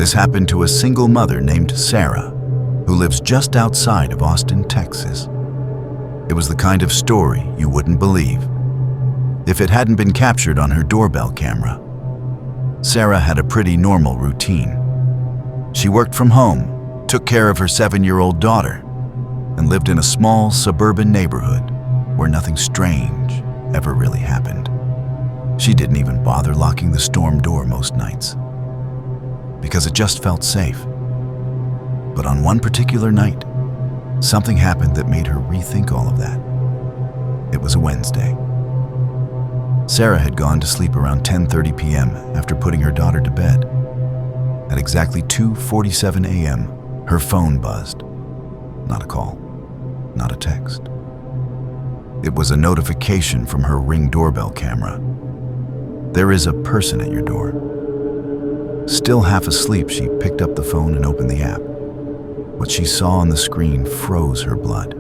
This happened to a single mother named Sarah, who lives just outside of Austin, Texas. It was the kind of story you wouldn't believe if it hadn't been captured on her doorbell camera. Sarah had a pretty normal routine. She worked from home, took care of her 7-year-old daughter, and lived in a small suburban neighborhood where nothing strange ever really happened. She didn't even bother locking the storm door most nights, because it just felt safe. But on one particular night, something happened that made her rethink all of that. It was a Wednesday. Sarah had gone to sleep around 10:30 p.m. after putting her daughter to bed. At exactly 2:47 a.m., her phone buzzed. Not a call, not a text. It was a notification from her Ring doorbell camera. There is a person at your door. Still half asleep, she picked up the phone and opened the app. What she saw on the screen froze her blood.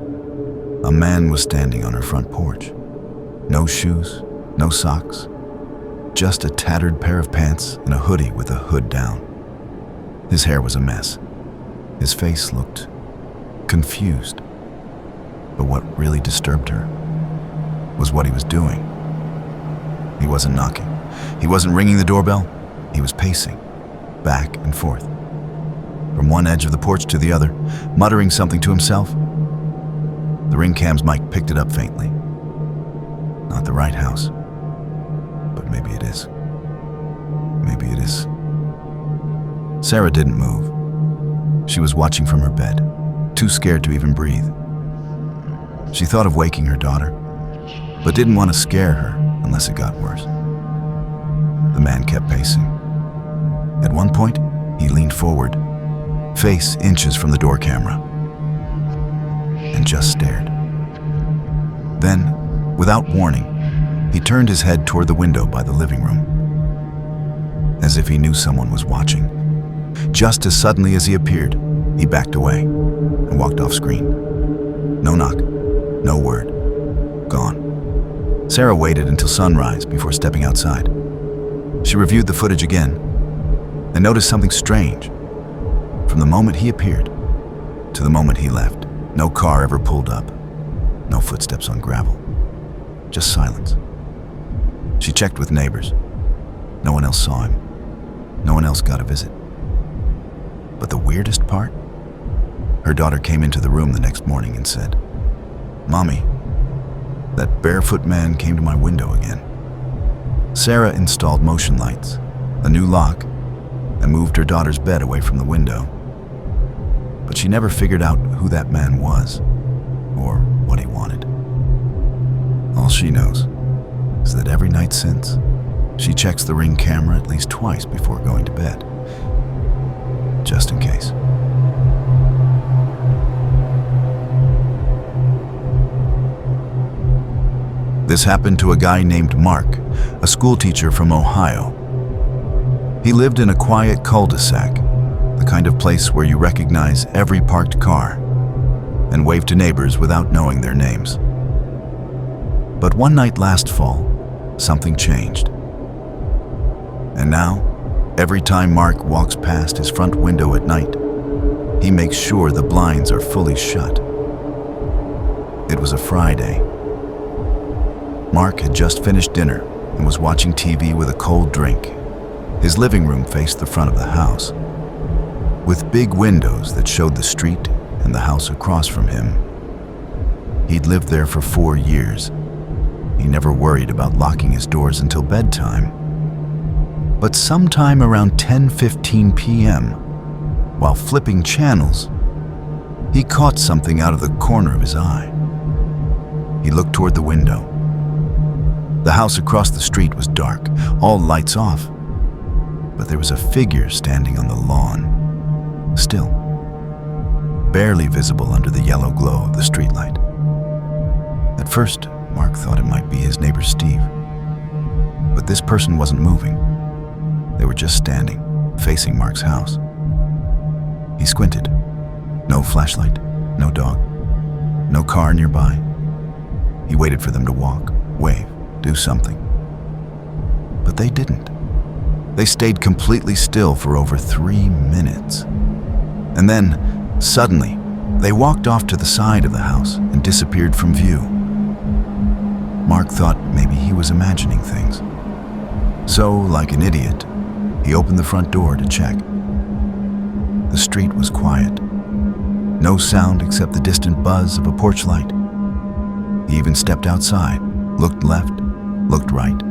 A man was standing on her front porch. No shoes, no socks, just a tattered pair of pants and a hoodie with a hood down. His hair was a mess. His face looked confused. But what really disturbed her was what he was doing. He wasn't knocking. He wasn't ringing the doorbell. He was pacing back and forth from one edge of the porch to the other, muttering something to himself. The Ring cam's mic picked it up faintly. Not the right house, but maybe it is. Maybe it is. Sarah didn't move. She was watching from her bed, too scared to even breathe. She thought of waking her daughter, but didn't want to scare her unless it got worse. The man kept pacing. At one point, he leaned forward, face inches from the door camera, and just stared. Then, without warning, he turned his head toward the window by the living room, as if he knew someone was watching. Just as suddenly as he appeared, he backed away and walked off screen. No knock, no word, gone. Sarah waited until sunrise before stepping outside. She reviewed the footage again and noticed something strange. From the moment he appeared to the moment he left, no car ever pulled up, no footsteps on gravel, just silence. She checked with neighbors. No one else saw him. No one else got a visit. But the weirdest part? Her daughter came into the room the next morning and said, "Mommy, that Barefoot Man came to my window again." Sarah installed motion lights, a new lock, and moved her daughter's bed away from the window. But she never figured out who that man was or what he wanted. All she knows is that every night since, she checks the Ring camera at least twice before going to bed, just in case. This happened to a guy named Mark, a school teacher from Ohio. He lived in a quiet cul-de-sac, the kind of place where you recognize every parked car and wave to neighbors without knowing their names. But one night last fall, something changed. And now, every time Mark walks past his front window at night, he makes sure the blinds are fully shut. It was a Friday. Mark had just finished dinner and was watching TV with a cold drink. His living room faced the front of the house, with big windows that showed the street and the house across from him. He'd lived there for 4 years. He never worried about locking his doors until bedtime. But sometime around 10:15 p.m., while flipping channels, he caught something out of the corner of his eye. He looked toward the window. The house across the street was dark, all lights off, but there was a figure standing on the lawn, still, barely visible under the yellow glow of the streetlight. At first, Mark thought it might be his neighbor Steve, but this person wasn't moving. They were just standing, facing Mark's house. He squinted. No flashlight, no dog, no car nearby. He waited for them to walk, wave, do something. But they didn't. They stayed completely still for over 3 minutes. And then, suddenly, they walked off to the side of the house and disappeared from view. Mark thought maybe he was imagining things. So, like an idiot, he opened the front door to check. The street was quiet. No sound except the distant buzz of a porch light. He even stepped outside, looked left, looked right.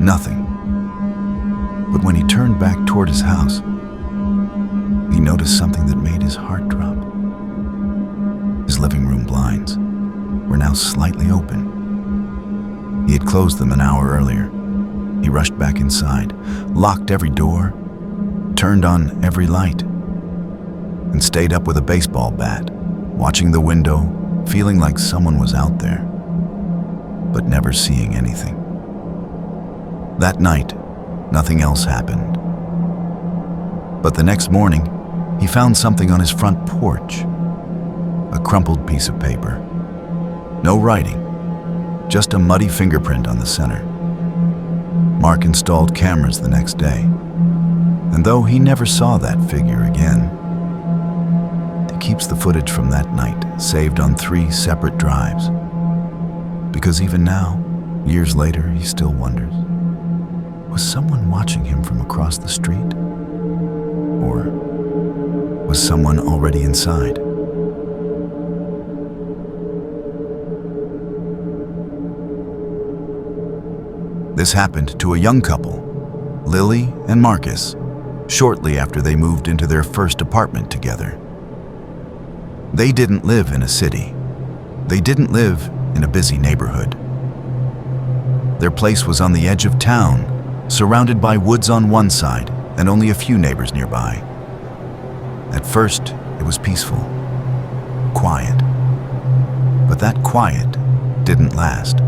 Nothing. But when he turned back toward his house, he noticed something that made his heart drop. His living room blinds were now slightly open. He had closed them an hour earlier. He rushed back inside, locked every door, turned on every light, and stayed up with a baseball bat, watching the window, feeling like someone was out there, but never seeing anything. That night, nothing else happened. But the next morning, he found something on his front porch. A crumpled piece of paper. No writing, just a muddy fingerprint on the center. Mark installed cameras the next day, and though he never saw that figure again, he keeps the footage from that night saved on 3 separate drives. Because even now, years later, he still wonders, was someone watching him from across the street? Or was someone already inside? This happened to a young couple, Lily and Marcus, shortly after they moved into their first apartment together. They didn't live in a city. They didn't live in a busy neighborhood. Their place was on the edge of town, surrounded by woods on one side and only a few neighbors nearby. At first, it was peaceful, quiet. But that quiet didn't last.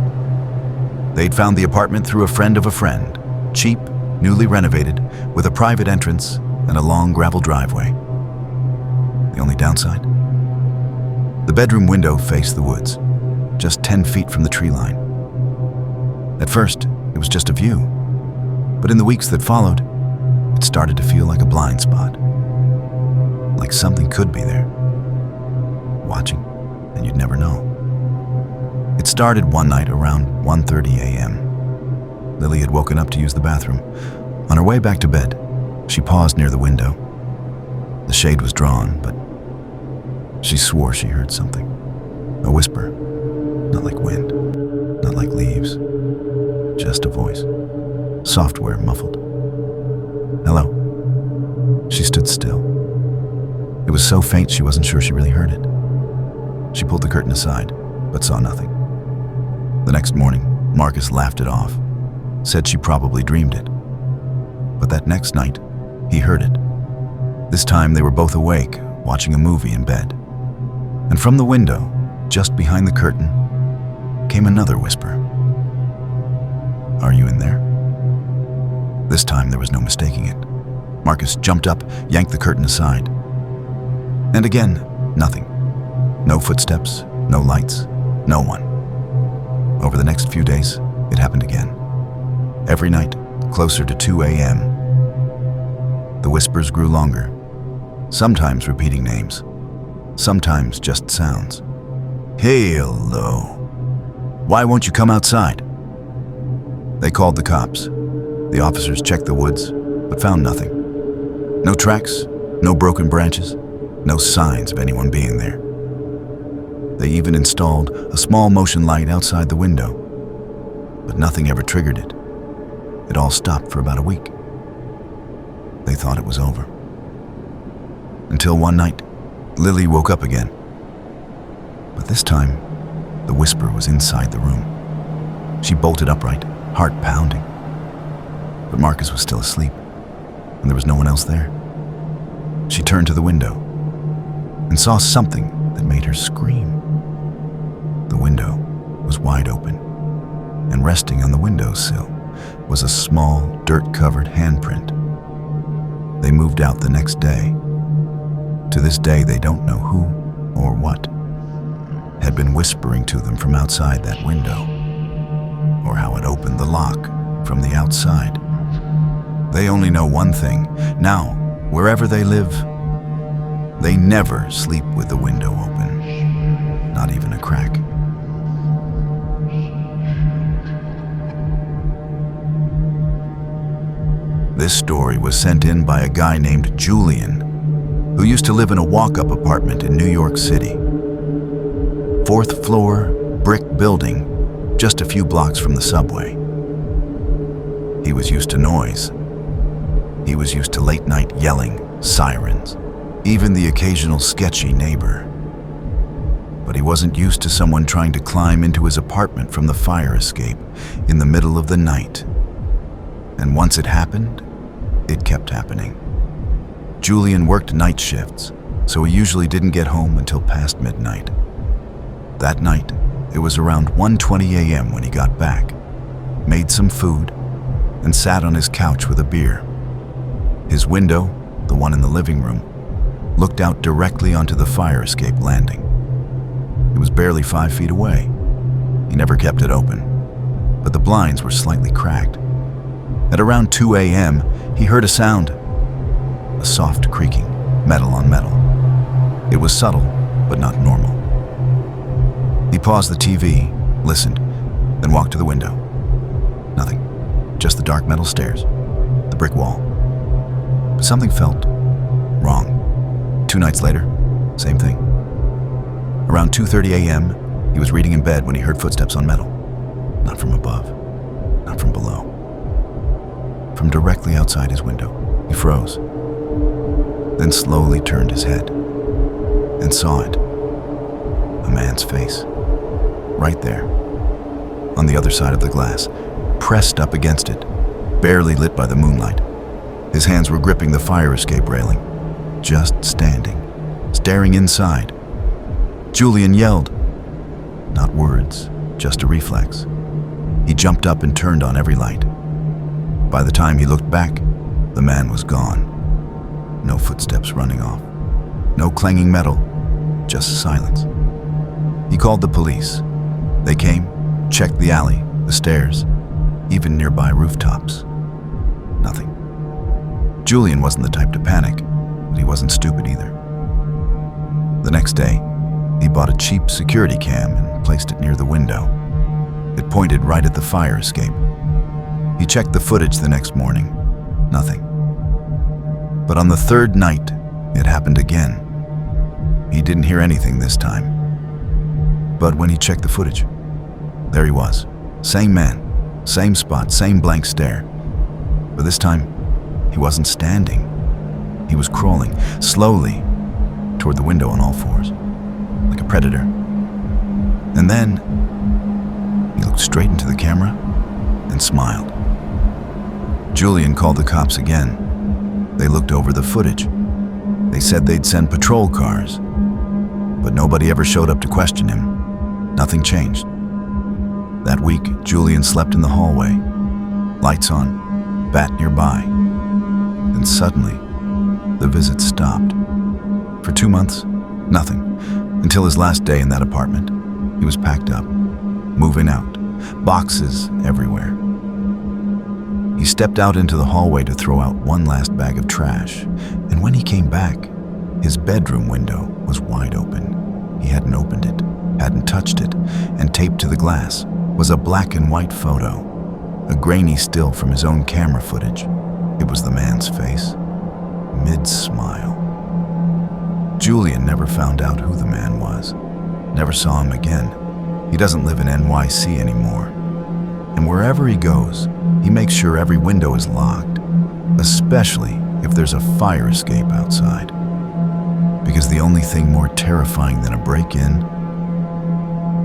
They'd found the apartment through a friend of a friend, cheap, newly renovated, with a private entrance and a long gravel driveway. The only downside? The bedroom window faced the woods, just 10 feet from the tree line. At first, it was just a view, but in the weeks that followed, it started to feel like a blind spot. Like something could be there, watching, and you'd never know. It started one night around 1:30 a.m. Lily had woken up to use the bathroom. On her way back to bed, she paused near the window. The shade was drawn, but she swore she heard something. A whisper, not like wind, not like leaves, just a voice, software muffled. Hello. She stood still. It was so faint she wasn't sure she really heard it. She pulled the curtain aside, but saw nothing. The next morning, Marcus laughed it off, said she probably dreamed it. But that next night, he heard it. This time they were both awake, watching a movie in bed. And from the window, just behind the curtain, came another whisper. Are you in there? This time there was no mistaking it. Marcus jumped up, yanked the curtain aside. And again, nothing. No footsteps, no lights, no one. Over the next few days, it happened again. Every night, closer to 2 a.m. The whispers grew longer, sometimes repeating names, sometimes just sounds. Hello. Why won't you come outside? They called the cops. The officers checked the woods, but found nothing. No tracks, no broken branches, no signs of anyone being there. They even installed a small motion light outside the window, but nothing ever triggered it. It all stopped for about a week. They thought it was over. Until one night, Lily woke up again. But this time, the whisper was inside the room. She bolted upright, heart pounding. But Marcus was still asleep, and there was no one else there. She turned to the window and saw something that made her scream. The window was wide open, and resting on the windowsill was a small, dirt-covered handprint. They moved out the next day. To this day, they don't know who or what had been whispering to them from outside that window, or how it opened the lock from the outside. They only know one thing. Now, wherever they live, they never sleep with the window open, not even a crack. This story was sent in by a guy named Julian, who used to live in a walk-up apartment in New York City. 4th floor, brick building, just a few blocks from the subway. He was used to noise. He was used to late-night yelling, sirens, even the occasional sketchy neighbor. But he wasn't used to someone trying to climb into his apartment from the fire escape in the middle of the night. And once it happened, it kept happening. Julian worked night shifts, so he usually didn't get home until past midnight. That night, it was around 1:20 a.m. when he got back, made some food, and sat on his couch with a beer. His window, the one in the living room, looked out directly onto the fire escape landing. It was barely 5 feet away. He never kept it open, but the blinds were slightly cracked. At around 2 a.m., he heard a sound, a soft creaking, metal on metal. It was subtle, but not normal. He paused the TV, listened, then walked to the window. Nothing, just the dark metal stairs, the brick wall. But something felt wrong. 2 nights later, same thing. Around 2:30 a.m., he was reading in bed when he heard footsteps on metal. Not from above, not from below. From directly outside his window. He froze, then slowly turned his head and saw it. A man's face, right there, on the other side of the glass, pressed up against it, barely lit by the moonlight. His hands were gripping the fire escape railing, just standing, staring inside. Julian yelled. Not words, just a reflex. He jumped up and turned on every light. By the time he looked back, the man was gone. No footsteps running off. No clanging metal, just silence. He called the police. They came, checked the alley, the stairs, even nearby rooftops. Nothing. Julian wasn't the type to panic, but he wasn't stupid either. The next day, he bought a cheap security cam and placed it near the window. It pointed right at the fire escape. He checked the footage the next morning. Nothing. But on the 3rd night, it happened again. He didn't hear anything this time. But when he checked the footage, there he was. Same man, same spot, same blank stare. But this time, he wasn't standing. He was crawling, slowly, toward the window on all fours, like a predator. And then, he looked straight into the camera and smiled. Julian called the cops again. They looked over the footage. They said they'd send patrol cars, but nobody ever showed up to question him. Nothing changed. That week, Julian slept in the hallway, lights on, bat nearby. Then suddenly, the visits stopped. For 2 months, nothing, until his last day in that apartment. He was packed up, moving out, boxes everywhere. He stepped out into the hallway to throw out one last bag of trash, and when he came back, his bedroom window was wide open. He hadn't opened it, hadn't touched it, and taped to the glass was a black and white photo, a grainy still from his own camera footage. It was the man's face, mid-smile. Julian never found out who the man was, never saw him again. He doesn't live in NYC anymore. And wherever he goes, he makes sure every window is locked, especially if there's a fire escape outside. Because the only thing more terrifying than a break-in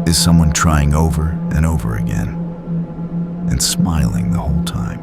is someone trying over and over again and smiling the whole time.